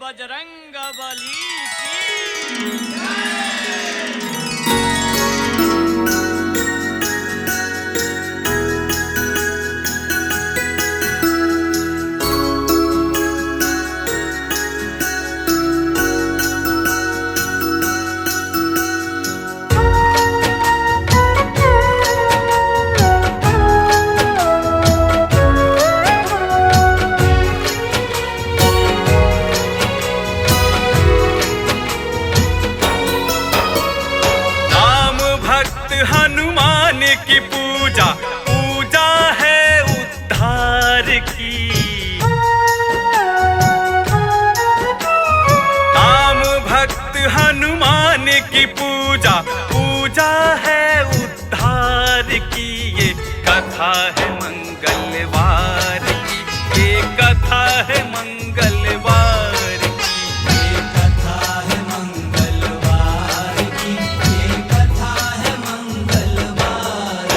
बजरंगबली की हनुमान की पूजा पूजा है उद्धार की। राम भक्त हनुमान की पूजा पूजा है उद्धार की। ये कथा है मंगलवार की, ये कथा है मंगलवार की, ये कथा है मंगलवार की, ये कथा है मंगलवार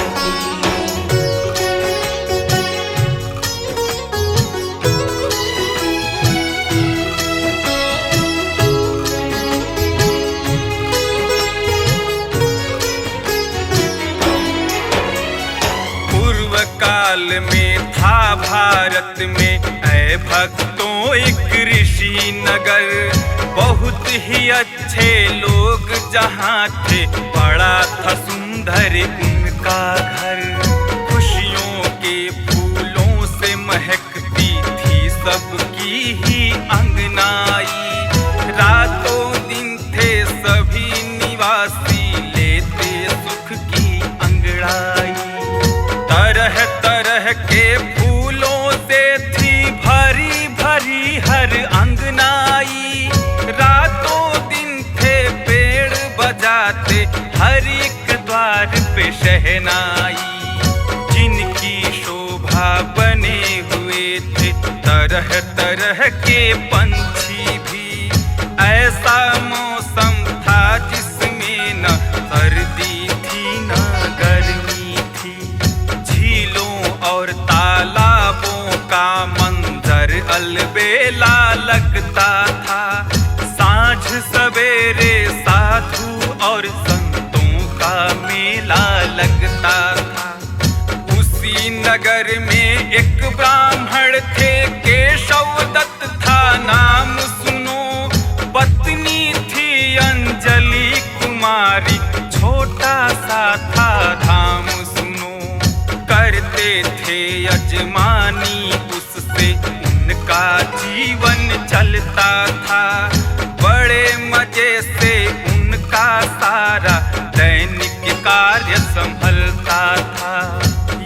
पूर्व काल में था भारत में ऐ भक्तों एक ऋषि नगर। बहुत ही अच्छे लोग जहाँ थे, बड़ा था सुंदर उनका घर। खुशियों के फूलों से महकती थी सबकी ही अंगनाई। रातों दिन थे सभी निवासी लेते सुख की अंगड़ाई। तरह तरह के फूलों से थी भरी भरी हर अंगनाई। रातों दिन थे पेड़ बजाते हर एक द्वार पे शहनाई। जिनकी शोभा बने हुए थे तरह तरह के पंछी भी। ऐसा मौसम था जिसमें न सर्दी थी न गर्मी थी। झीलों और तालाबों का मंजर अलबेला लगता था। सांझ सवेरे साधु और संतों का मेला लगता था। उसी नगर में एक ब्राह्मण थे, केशव दत्त था नाम सुनो। पत्नी थी अंजलि कुमारी, छोटा सा था धाम सुनो। करते थे यजमानी उससे, उनका जीवन चलता था। बड़े मजे से उनका सारा दैनिक कार्य संभलता था।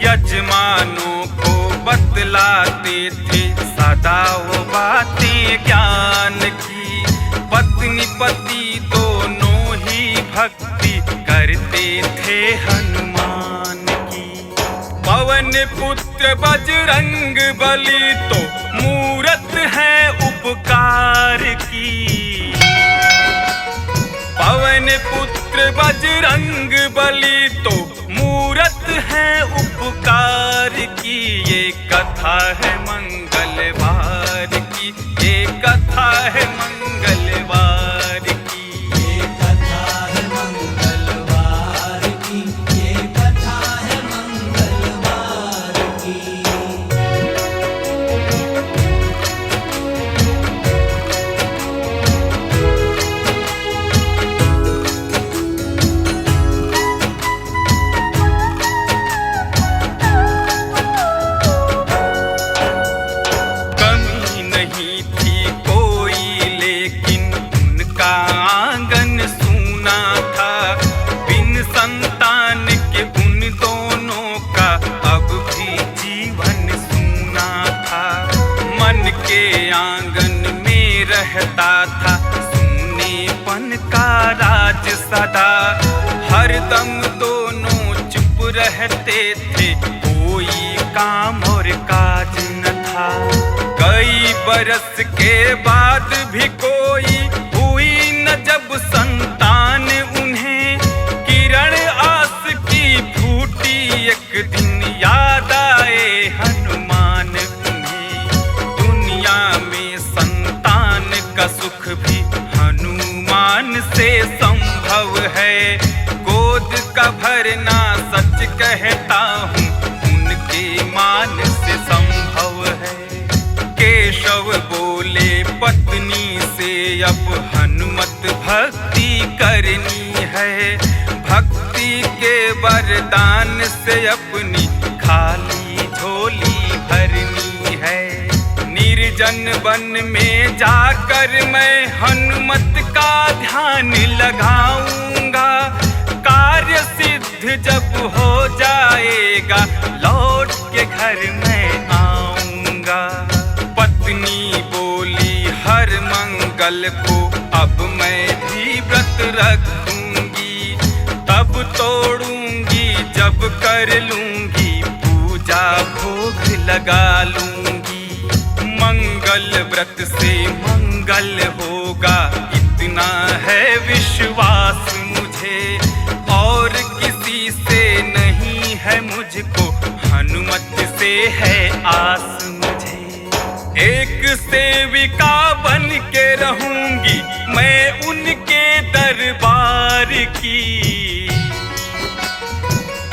यजमानों को बतलाते थे सदा वो बातें ज्ञान की। पत्नी पति दोनों ही भक्ति करते थे हनुमान की। पवन पुत्र बजरंग बली तो मूरत है उपकार की। पवन पुत्र बजरंग बली तो मूरत है उपकार की। ये कथा है मंगलवार की, ये कथा है मंगलवार की, ये कथा है मंगलवार की, ये कथा है मंगलवार की। कमी नहीं थी कोई लेकिन उनका आंगन सूना था। बिन संतान के उन दोनों का अब भी जीवन सूना था। मन के आंगन में रहता था सूनेपन का राज सदा। हरदम दोनों चुप रहते थे, कोई काम और काज न था। कई बरस के बाद भी कोई हुई न जब संतान उन्हें। किरण आस की फूटी एक दिन, याद आए हनुमान उन्हें। दुनिया में संतान का रहता हूँ उनके मान से संभव है। केशव बोले पत्नी से अब हनुमत भक्ति करनी है। भक्ति के वरदान से अपनी खाली झोली भरनी है। निर्जन वन में जाकर मैं हनुमत का ध्यान लगाऊंगा। कार्य सिद्ध जब हो जाएगा लौट के घर में आऊंगा। पत्नी बोली हर मंगल को अब मैं भी व्रत रखूंगी। तब तोड़ूंगी जब कर लूंगी पूजा भोग लगा लूंगी। मंगल व्रत से मंगल होगा इतना है विश्वास मुझे। और किसी से नहीं है मुझको हनुमत से है आस मुझे। एक सेविका बन के रहूंगी मैं उनके दरबार की।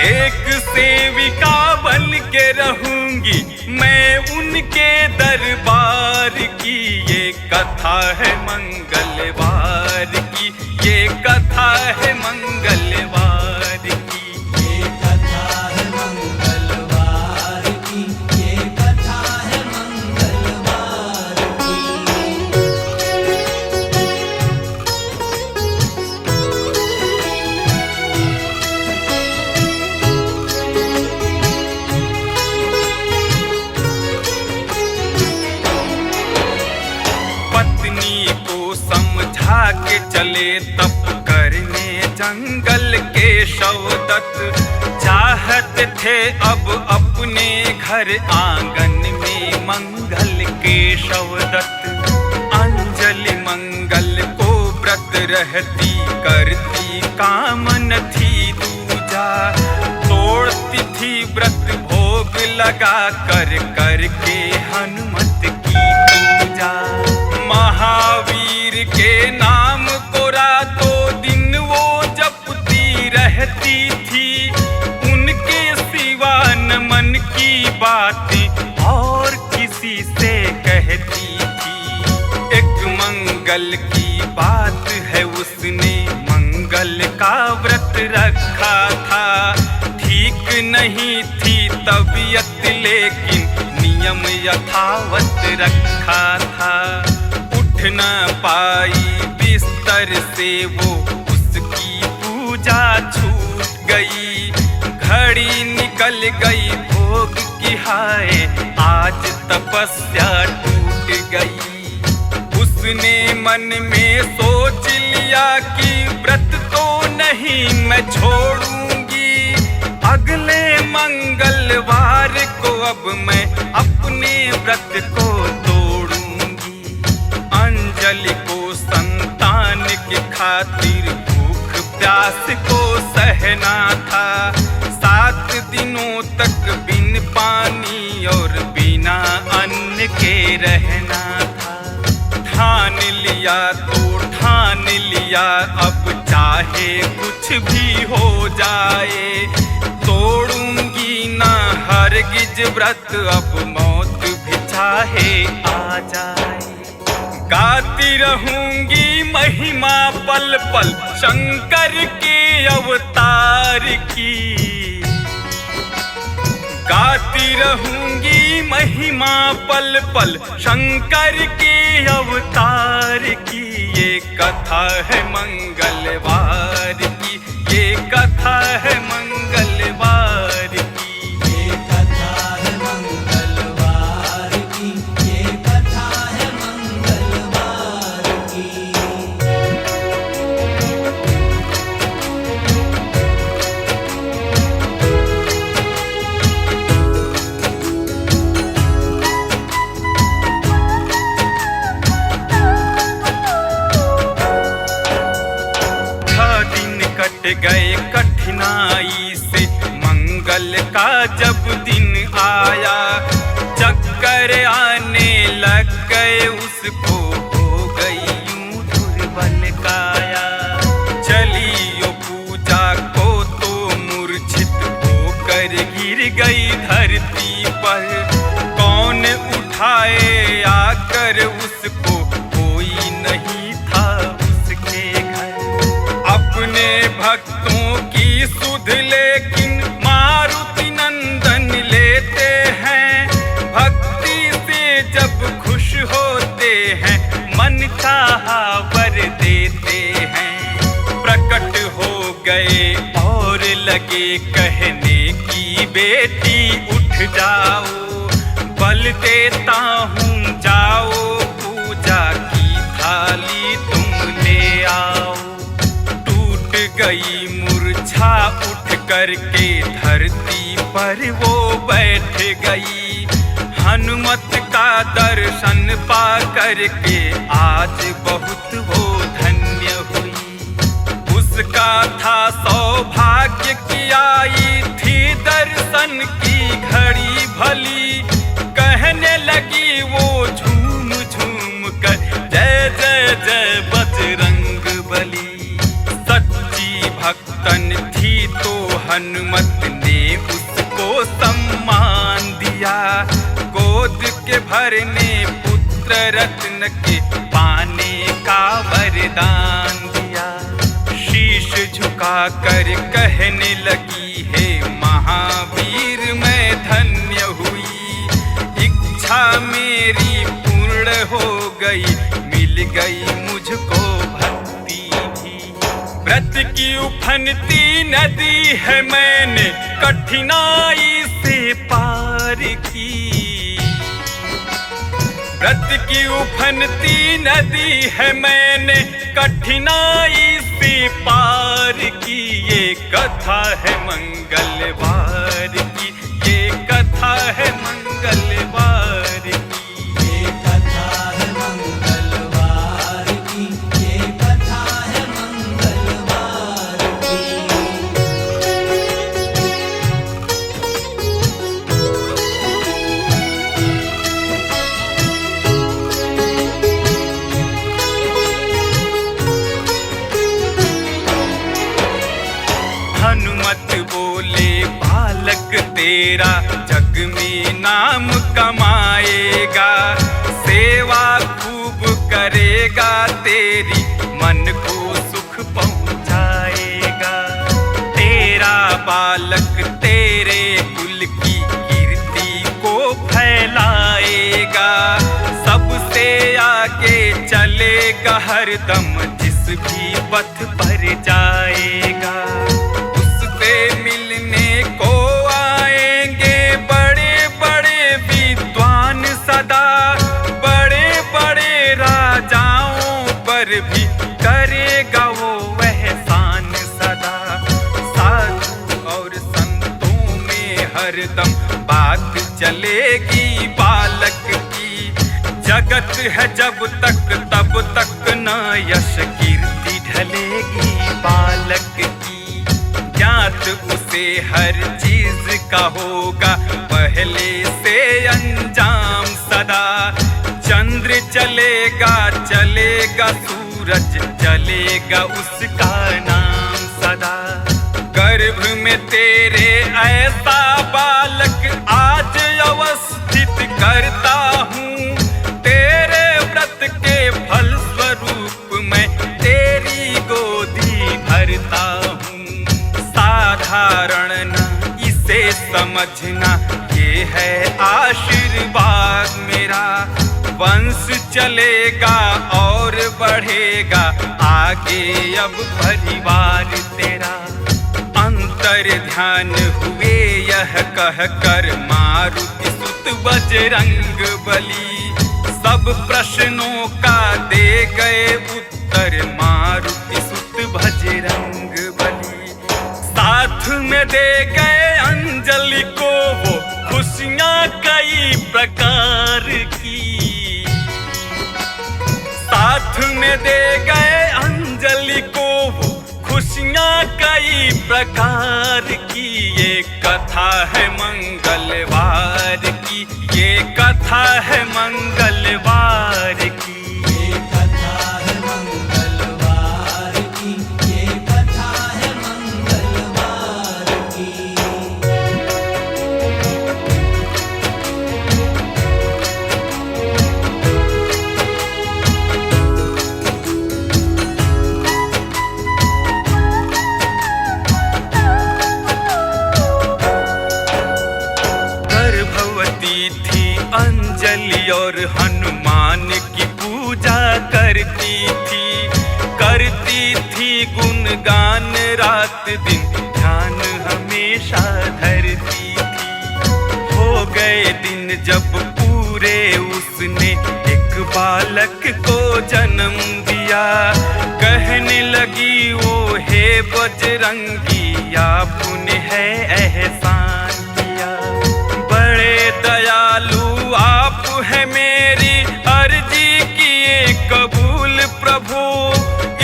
एक सेविका बन के रहूंगी मैं उनके दरबार की। ये कथा है मंगलवार की, ये कथा है मंगलवार की। ये कथा है मंगलवार की, ये कथा है मंगलवार की। पत्नी को समझा के चले तप करने जंगल के शवदत्त। चाहते थे अब अपने घर आंगन में मंगल के शवदत्त। अंजलि मंगल को व्रत रहती करती कामन थी दूजा। तोड़ती थी व्रत भोग लगा कर करके हनुमत की पूजा। महावीर के नाम को रातों दिन वो जपती रहती थी। उनके सिवा न मन की बातें और किसी से कहती थी। एक मंगल की बात है उसने मंगल का व्रत रखा था। ठीक नहीं थी तबीयत लेकिन नियम यथावत रखा था। उठ न पाई बिस्तर से वो उसकी पूजा छूट गई। घड़ी निकल गई भोग की हाय आज तपस्या टूट गई। उसने मन में सोच लिया कि व्रत तो नहीं मैं छोड़ूंगी। अगले मंगलवार को अब मैं अपने व्रत को तोड़ूंगी। अंजलि को संतान की खातिर भूख प्यास को सहना था। 7 दिनों तक बिन पानी और बिना अन्न के रहना था। ठान लिया तो ठान लिया अब चाहे कुछ भी हो जाए। तोड़ूंगी ना हरगिज व्रत अब मौत भी चाहे आ जाए। गाती रहूंगी महिमा पल पल शंकर के अवतार की। गाती रहूंगी महिमा पल पल शंकर के अवतार की। ये कथा है मंगलवार की, ये कथा है मंगलवार की। ये कथा है मंगलवार की, ये कथा है मंगलवार की। गए कठिनाई से मंगल का जब दिन आया। चक्कर आने लग गए उसको हो गई यूं दुर्बल काया। चलियो पूजा को तो मूर्छित हो कहने की बेटी उठ जाओ, बल देता हूँ जाओ, पूजा की थाली तुम ले आओ। टूट गई मूर्छा उठ करके धरती पर वो बैठ गई। हनुमत का दर्शन पा करके आज बहुत वो धन्य हुई। उसका था सौभाग्य की आई थी दर्शन की घड़ी भली। कहने लगी वो झूम झूम कर जय जय जय बजरंग बली। सच्ची भक्तन थी तो हनुमत ने उसको सम्मान दिया। गोद के भरने पुत्र रत्न के पाने का वरदान दिया। शीश झुका कर कहने लगी है महावीर मैं धन्य हुई। इच्छा मेरी पूर्ण हो गई, मिल गई मुझको भक्ति भी। व्रत की उफनती नदी है मैंने कठिनाई से पार की। व्रत की उफनती नदी है मैंने कठिनाई से पार की। ये कथा है मंगलवार की, ये कथा है मंगलवार की। ये कथा है मंगलवार की, ये कथा है मंगलवार की। हनुमत बोले बालक तेरा जग में नाम कमाएगा। सेवा खूब करेगा तेरी मन को सुख पहुँचाएगा। तेरा बालक तेरे कुल की कीर्ति को फैलाएगा। सबसे आगे चलेगा हरदम जिस भी पथ पर जाएगा। मिलने को आएंगे बड़े बड़े विद्वान सदा। बड़े बड़े राजाओं पर भी करेगा वो एहसान सदा। साधु और संतों में हरदम बात चलेगी बालक की। जगत है जब तक तब तक न यश कीर्ति ढलेगी बालक की। ज्ञात उसे हर चीज का होगा पहले से अंजाम सदा। चंद्र चलेगा चलेगा सूरज चलेगा उसका नाम सदा। गर्भ में तेरे ऐसा बालक आज अवस्थित करता हूँ। तेरे व्रत के फल स्वरूप मैं तेरी गोदी भरता हूँ। साधारण न इसे समझना, ये है आशीर्वाद मेरा। वंश चलेगा और बढ़ेगा आगे अब परिवार तेरा। अंतर ध्यान हुए यह कह कर मारुति सुत बजरंग बली। सब प्रश्नों का दे गए उत्तर मारुति सुत बजरंग बली। साथ में दे गए अंजलि को वो खुशियाँ कई प्रकार की। साथ में दे गए अंजलि को वो खुशियाँ कई प्रकार की। ये कथा है मंगलवार की, ये कथा है मंगलवार की। ये कथा है मंगलवार की, ये कथा है मंगलवार की। गर्भवती थी अंजलि और हनुमान की पूजा करती थी गुणगान रात दिन ध्यान हमें दिन जब पूरे उसने एक बालक को जन्म दिया। कहने लगी वो हे बजरंगी आपने है एहसान किया। बड़े दयालु आप है मेरी अर्जी किए कबूल प्रभु।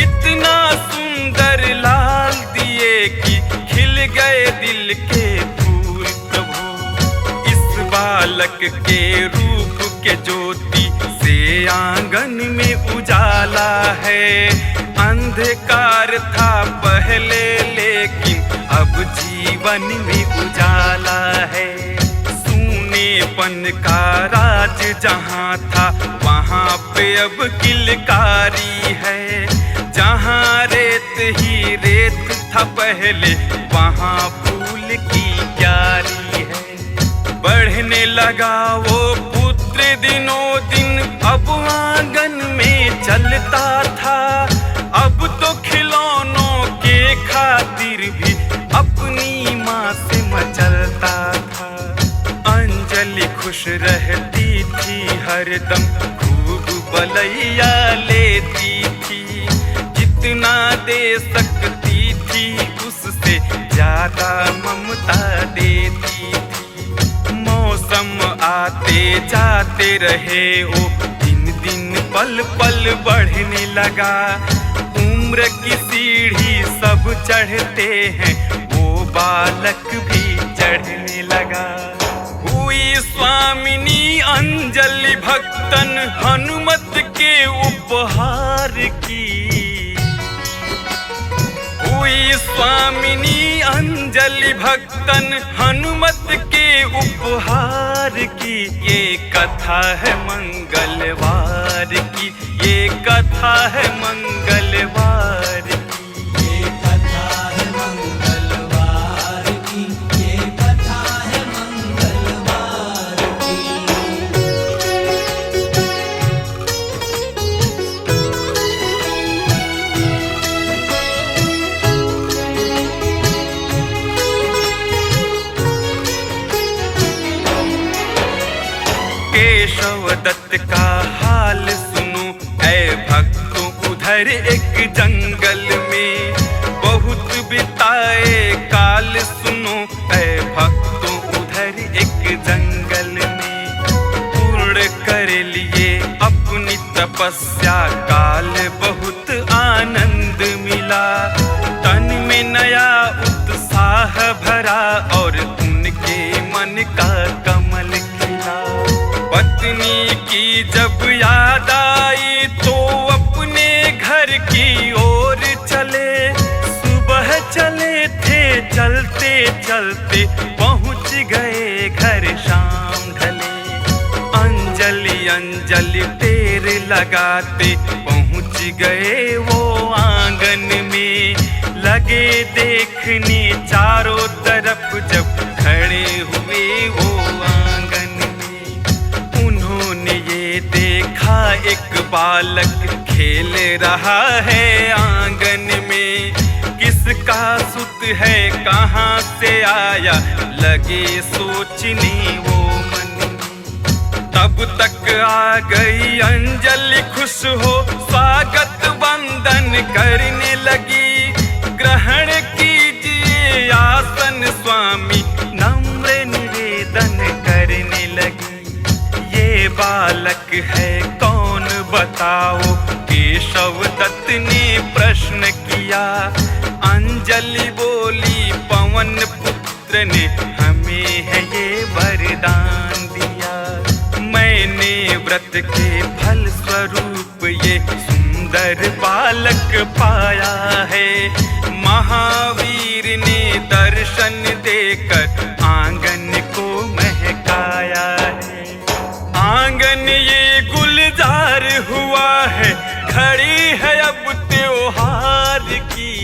इतना सुंदर लाल दिए कि खिल गए दिल के फूल प्रभु। इस बालक के रूप के ज्योति से आंगन में उजाला है। अंधकार था पहले लेकिन अब जीवन में उजाला है। सूनेपन का राज जहाँ था वहाँ पे अब किलकारी है। जहाँ रेत ही रेत था पहले वहाँ फूल की क्यारी है। बढ़ने लगा वो पुत्र दिनों दिन अब आंगन में चलता था। अब तो खिलौनों के खातिर भी अपनी माँ से मचलता था। अंजलि खुश रहती थी हरदम खूब बलैया लेती थी। जितना दे सकती थी उससे ज्यादा ममता देती थी। मौसम आते जाते रहे वो दिन दिन पल पल बढ़ने लगा। उम्र की सीढ़ी सब चढ़ते हैं वो बालक भी चढ़ने लगा। हुई स्वामिनी अंजलि भक्तन हनुमत के उपहार की। हुई स्वामिनी अंजलि भक्तन हनुमत के उपहार की। ये कथा है मंगलवार की। ये कथा है मंगलवार की। ये कथा है मंगलवार की। ये कथा है मंगलवार की। केशव दत्त का हाल सुनो ऐ भक्तों। उधर एक जंगल में बहुत बिताए काल सुनो ऐ भक्तों। उधर एक जंगल में पूर्ण कर लिए अपनी तपस्या काल बहुत आनंद मिला। तन में नया उत्साह भरा और उनके मन का कमल खिला। पत्नी की जब याद आई तो अपने घर की ओर चले। सुबह चले थे चलते चलते पहुँच गए घर शाम ढले। अंजलि अंजलि टेर लगाते पहुँच गए वो आंगन में। लगे देखने चारों तरफ जब खड़े हुए वो आंगन में। उन्होंने ये देखा एक बालक खेल रहा है आंगन में। किसका सुत है कहाँ से आया लगे सोचने वो मन में। तब तक आ गई अंजलि खुश हो स्वागत वंदन करने लगी। ग्रहण कीजिए आसन स्वामी नम्र निवेदन करने लगी। ये बालक है कौन बताओ केशव दत्त ने प्रश्न किया। अंजलि बोली पवन पुत्र ने हमें है ये वरदान दिया। मैंने व्रत के फल स्वरूप ये सुंदर बालक पाया है। महावीर ने दर्शन देकर आंगन को महकाया है। आंगन ये गुलजार हुआ है खड़ी है अब त्योहार की।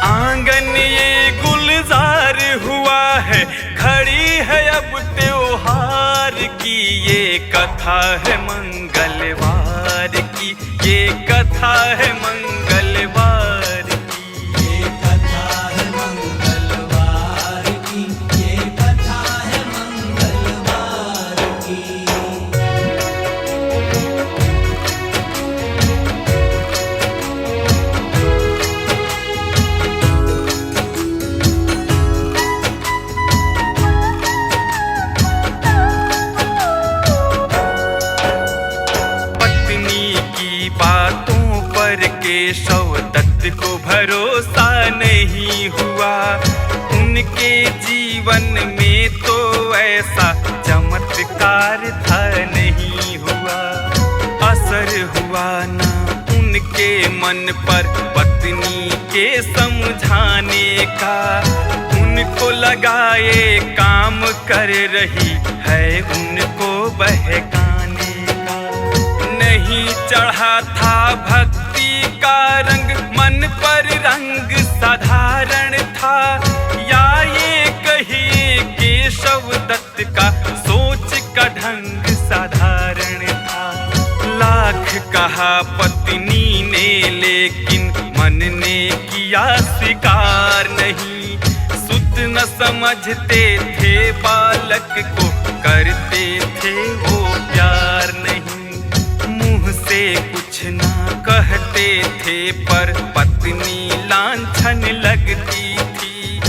आंगन ये गुलजार हुआ है खड़ी है अब त्योहार की। ये कथा है मंगलवार की। ये कथा है मंगलवार की। ये कथा है मंगलवार की। ये कथा है केशव दत्त को भरोसा नहीं हुआ। उनके जीवन में तो ऐसा चमत्कार था नहीं हुआ। असर हुआ ना उनके मन पर पत्नी के समझाने का। उनको लगाए काम कर रही है उनको बहकाने का। नहीं चढ़ा था भक्ति का रंग, मन पर रंग साधारण था। या ये कहिए केशव दत्त का सोच का ढंग साधारण था। लाख कहा पत्नी ने लेकिन मन ने किया स्वीकार नहीं। सुध न समझते थे बालक को, करते थे वो प्यार नहीं। मुंह से कुछ ना कहते थे पर पत्नी लांछन लगती थी।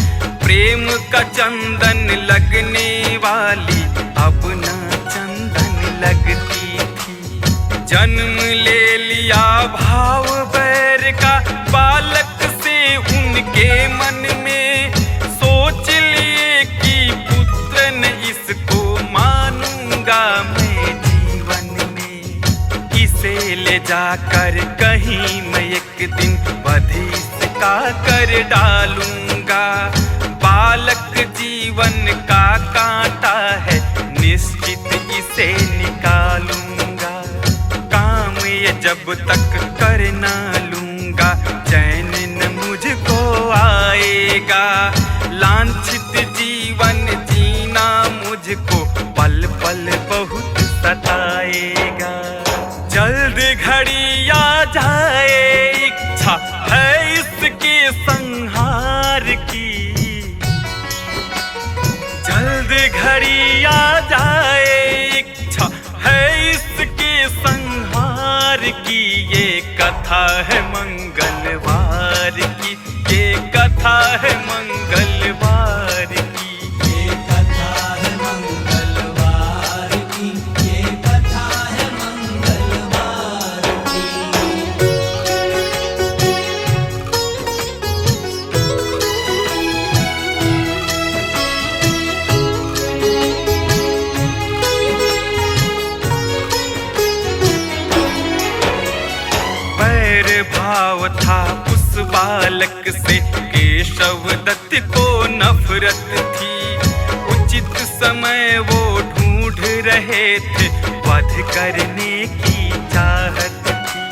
प्रेम का चंदन लगने वाली अब ना चंदन लगती थी। जन्म ले लिया भाव बैर का बालक से उनके मन में। सोच लिए कि पुत्र न इसको मानूंगा मैं जीवन में। इसे ले जाकर कहीं मैं एक दिन वध इसका कर डालूंगा। बालक जीवन का कांटा है, निश्चित इसे निकालूंगा। काम ये जब तक कर ना लूंगा, चैन न मुझको आएगा। लांछित जीवन जीना मुझको पल पल बहुत सताएगा। जल्द घड़ी आ जाए, इच्छा है इसके संहार की। जल्द घड़ी आ जाए, इच्छा है इसके संहार की। ये कथा है मंगलवार की, ये कथा है मंगलवार की। ये कथा है मंगलवार की, ये कथा है मंगलवार की। बैर भाव था उस बालक से, केशव दत्त को नफरत थी। उचित समय वो ढूंढ रहे थे, वध करने की चाहत थी।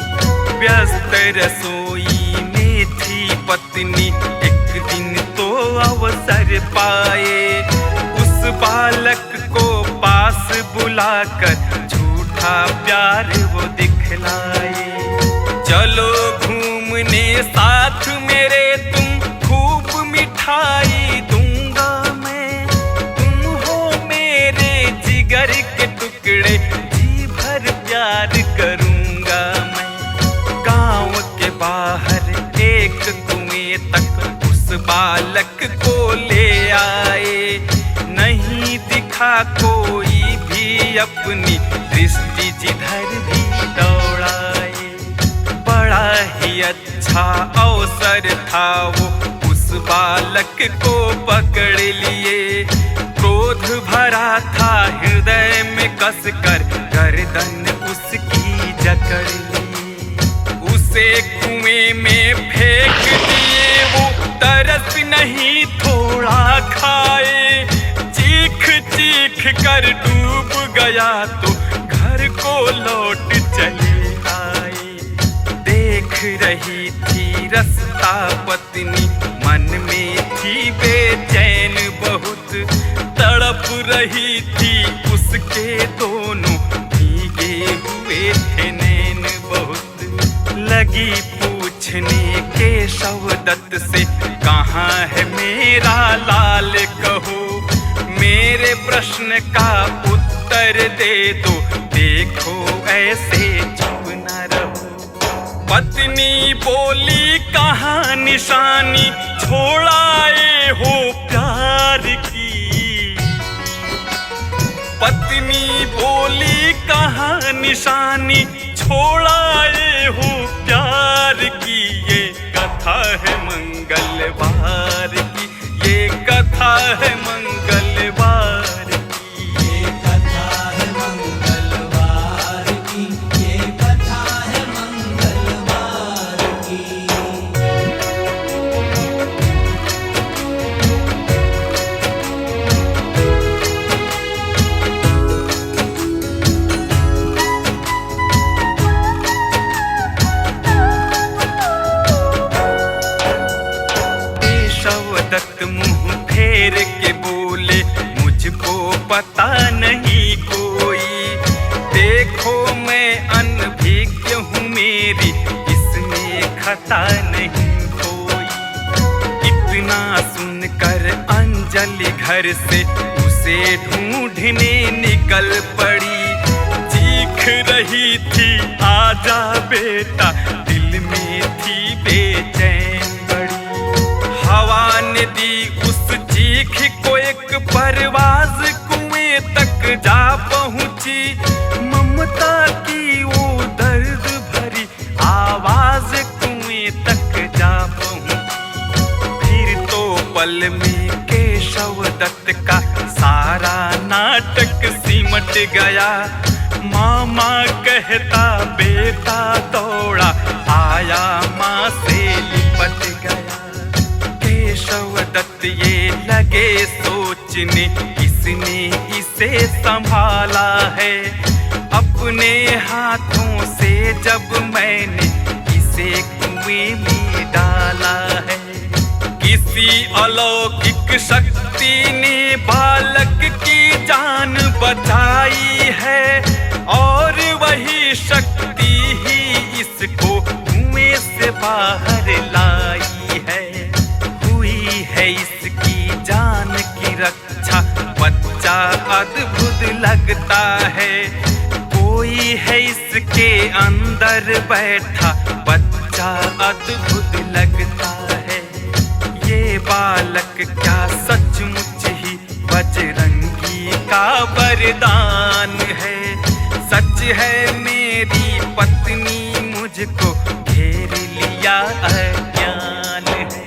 व्यस्त रसोई में थी पत्नी, एक दिन तो अवसर पाए। उस बालक को पास बुलाकर झूठा प्यार वो दिखलाए। चलो घूमने साथ मेरे, तुम खूब मिठाई दूंगा मैं। तुम हो मेरे जिगर के टुकड़े, जी भर प्यार करूंगा मैं। गांव के बाहर एक कुएं तक उस बालक को ले आए। नहीं दिखा कोई भी अपनी दृष्टि जिधर भी दौड़ाए। बड़ा ही अच्छा अवसर था वो उस बालक को पकड़ लिए। क्रोध भरा था हृदय में कसकर, गर्दन उसकी जकड़ ली। उसे कुएं में फेंक दिए वो, तरस नहीं थोड़ा खाए। चीख चीख कर डूब गया तो घर को लौट चले आए। देख रही थी रास्ता पत्नी, मन में थी बेचैन बहुत। तड़प रही थी उसके दोनों भीगे हुए थे नैन बहुत। लगी पूछने केशव दत्त से, कहाँ है मेरा लाल कहो। मेरे प्रश्न का उत्तर दे दो, देखो ऐसे चुप न रहो। पत्नी बोली, कहाँ निशानी छोड़ाए हो प्यार की। पत्नी बोली, कहाँ निशानी छोड़ाए हो प्यार की ये कथा है मंगलवार की, ये कथा है मंगलवार की। ये कथा है मंगलवार की, ये कथा है मंगलवार की। केशवदत्त मुंह फेर के बोले, मुझको पता नहीं कोई। देखो मैं अनभिज्ञ हूँ, मेरी इसमें खता नहीं कोई। इतना सुनकर अंजलि घर से उसे ढूंढने निकल पड़ी। चीख रही थी आजा बेटा, दिल में थी बेचैन बड़ी। हवा ने दी उस चीख को एक परवाज, कुएं तक जा पहुंची। ममता की वो दर्द भरी आवाज कुएं तक जा पहुंची। फिर तो पल में केशवदत्त का सारा नाटक सिमट गया। मामा कहता बेटा दौड़ा आया, माँ से लिपट गया। केशवदत्त ये लगे सोचने, किसने इसे संभाला है। अपने हाथों से जब मैंने इसे कुएं में डाला है। किसी अलौकिक शक्ति ने बालक की जान बचाई है, और वही शक्ति ही इसको कुएं से बाहर लाई है। हुई है इसकी जान की रक्षा, बच्चा अद्भुत लगता है। कोई है इसके अंदर बैठा, बच्चा अद्भुत लगता है। ये बालक क्या सचमुच ही बजरंगी का वरदान है। सच है मेरी पत्नी मुझको घेर लिया अज्ञान है।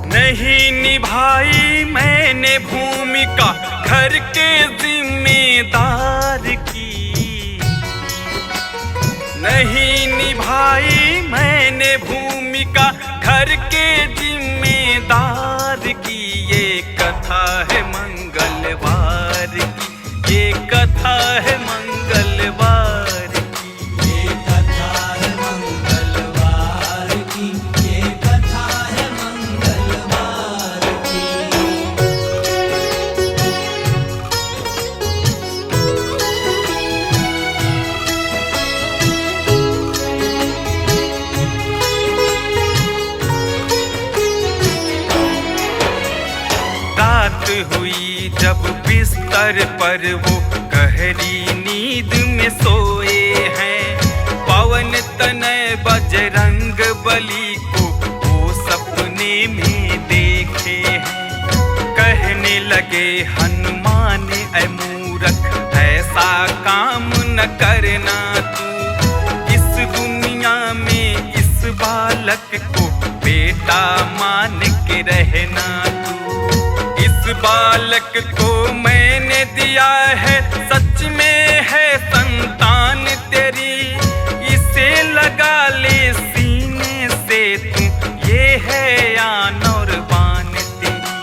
नहीं निभाई मैंने भूमिका घर के जिम्मेदार की। नहीं निभाई मैंने भूमिका घर के जिम्मेदार की। ये कथा है मंगलवार की, ये कथा है मंगलवार की। ये कथा है मंगलवार की, ये कथा है मंगलवार की। रात हुई जब बिस्तर पर वो गहरी नींद में सोए हैं। पवन तनय बजरंग बली को वो सपने में देखे हैं। कहने लगे हनुमान ऐ मूरख, ऐसा काम न करना तू। इस दुनिया में इस बालक को बेटा मान के रहना तू। इस बालक को मैंने दिया है, सच में है संतान तेरी। इसे लगा ले सीने से तू, ये है आन और बान तेरी।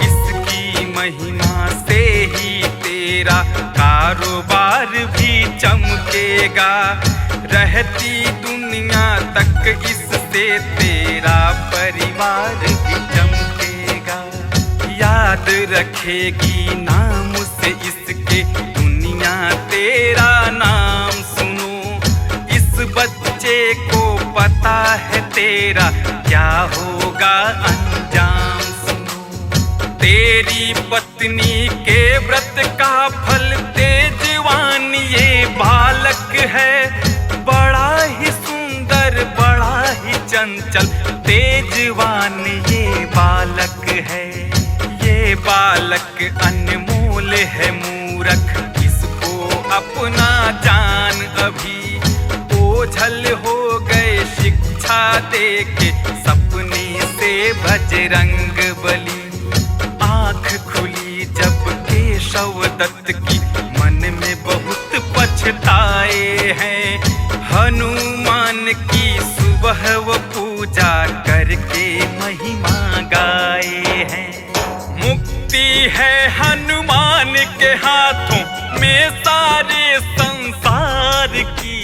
इसकी महिमा से ही तेरा कारोबार भी चमकेगा। रहती दुनिया तक इससे तेरा परिवार भी चमकेगा। याद रखेगी नाम से इसके दुनिया तेरा नाम सुनो। इस बच्चे को पता है तेरा क्या होगा अंजाम सुनो। तेरी पत्नी के व्रत का फल तेजवान ये बालक है। बड़ा ही सुंदर, बड़ा ही चंचल, तेजवान ये बालक है। ये बालक अनमोल है मूरख, इसको अपना जान अभी। ओझल हो गए शिक्षा देखे सपने से बजरंग बली। आँख खुली जब केशव दत्त की, मन में बहुत पछताए हैं। हनुमान की सुबह वो पूजा करके महिमा गाए हैं। मुक्ति है हनुमान के हाथों में सारे संसार की।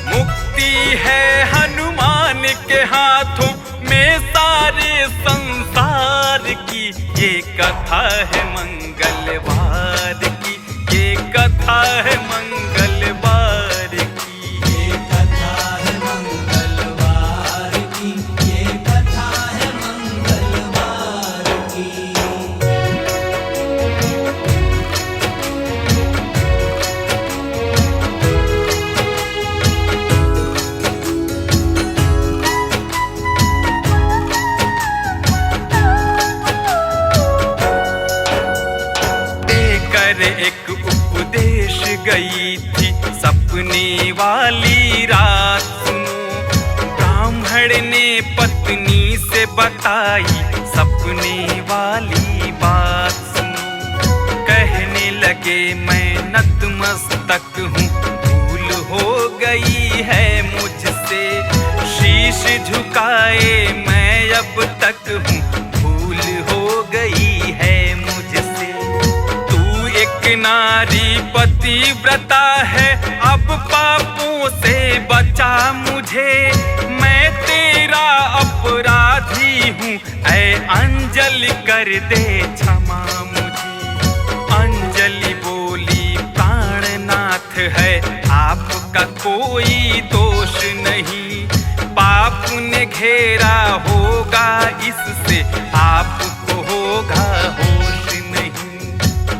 मुक्ति है हनुमान के हाथों में सारे संसार की। ये कथा है मंगलवार की, ये कथा है मंगलवार की। ये कथा है मंगलवार की, ये कथा है मंगलवार की। देकर एक उपदेश गई थी सपने वाली रात सुनो। ब्राह्मण ने पत्नी से बताई सपने वाली बात सुनो। कहने लगे मैं नतमस्तक हूँ, भूल हो गई है मुझसे। शीश झुकाए मैं अब तक हूँ, भूल हो गई है मुझसे। तू एक नारी पतिव्रता है, अब पापों से बचा मुझे। मैं तेरा अपराधी हूँ, ऐ अंजलि कर दे क्षमा मुझे। अंजलि बोली प्राणनाथ है आपका कोई दोष नहीं। पाप ने घेरा होगा इससे, आपको होगा होश नहीं।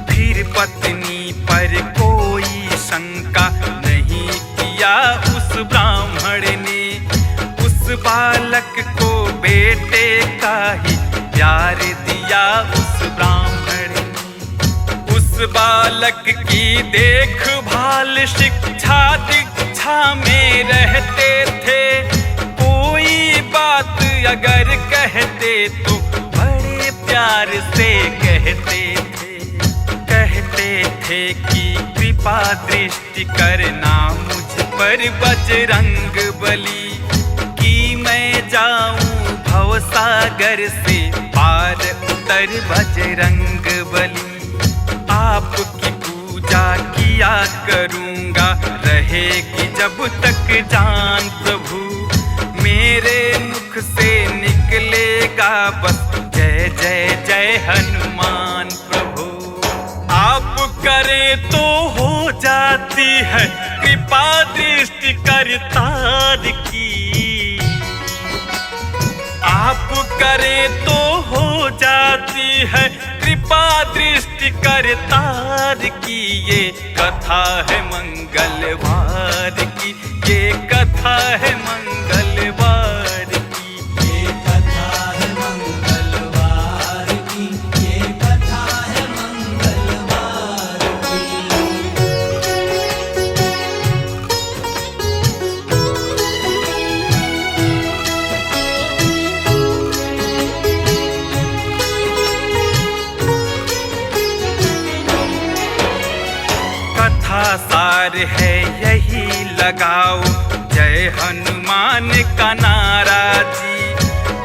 फिर पत्नी पर कोई शंका नहीं किया उस ब्राह्मण ने। उस बालक को बेटे का ही प्यार दिया उस ब्राह्मण ने। उस बालक की देखभाल शिक्षा दीक्षा में रहते थे। कोई बात अगर कहते तो बड़े प्यार से कहते थे। कहते थे कि कृपा दृष्टि करना मुझ पर बजरंग बली, कि मैं जाऊं भवसागर से पार उतर बजरंग बली। आपकी पूजा किया करूंगा, रहेगी जब तक जान प्रभु। मेरे मुख से निकलेगा बस जय जय जय हनुमान प्रभु। आप करें तो हो जाती है कृपा दृष्टि करतार की। आप करें तो हो जाती है कृपा दृष्टि करतार की। ये कथा है मंगलवार की, ये कथा है मंगलवार की। ये कथा है मंगलवार की, ये कथा है मंगलवार की। कथा सार है यही लगाओ, जय हनुमान का नारा जी।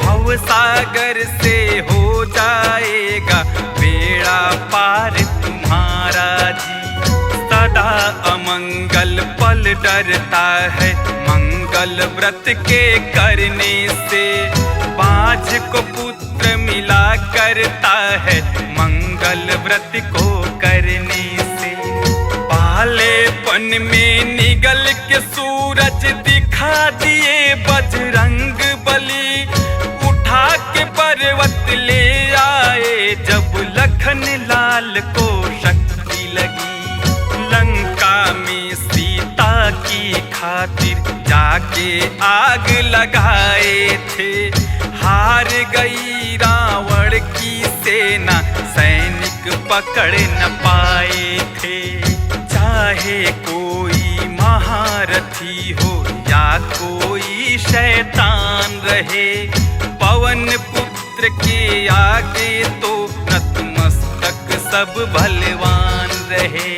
भवसागर से हो जाएगा बेड़ा पार तुम्हारा जी। सदा अमंगल पल डरता है मंगल व्रत के करने से। बाझ को पुत्र मिला करता है मंगल व्रत को करने से। पालेपन में निगल के सूरज दिखा दिए बजरंग बली। उठा के पर्वत ले आए जब लखन लाल को शक्ति लगी। लंका में सीता की खातिर जाके आग लगाए थे। हार गई रावण की सेना, सैनिक पकड़ न पाए थे। चाहे कोई महारथी हो या कोई भी शैतान रहे। पवन पुत्र के आगे तो नतमस्तक सब बलवान रहे।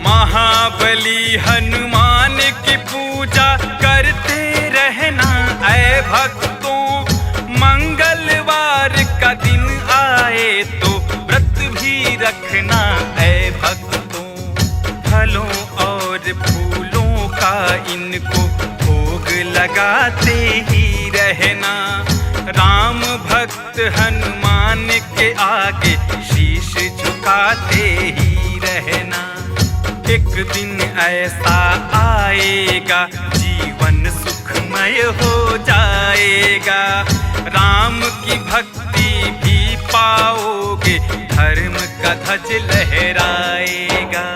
महाबली हनुमान की पूजा करते रहना ऐ भक्तों। मंगलवार का दिन आए तो व्रत भी रखना ऐ भक्तों। फलों और फूलों का इनको भोग लगाते ही रहना। राम भक्त हनुमान के आगे शीश झुकाते ही रहना। एक दिन ऐसा आएगा जीवन सुखमय हो जाएगा। राम की भक्ति भी पाओगे, धर्म का ध्वज लहराएगा।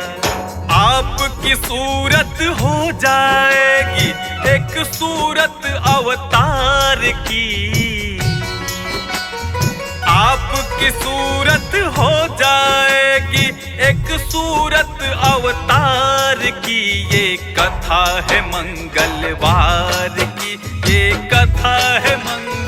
आपकी सूरत हो जाएगी एक सूरत अवतार की। आपकी सूरत हो जाएगी एक सूरत अवतार की। ये कथा है मंगलवार की, ये कथा है मंगलवार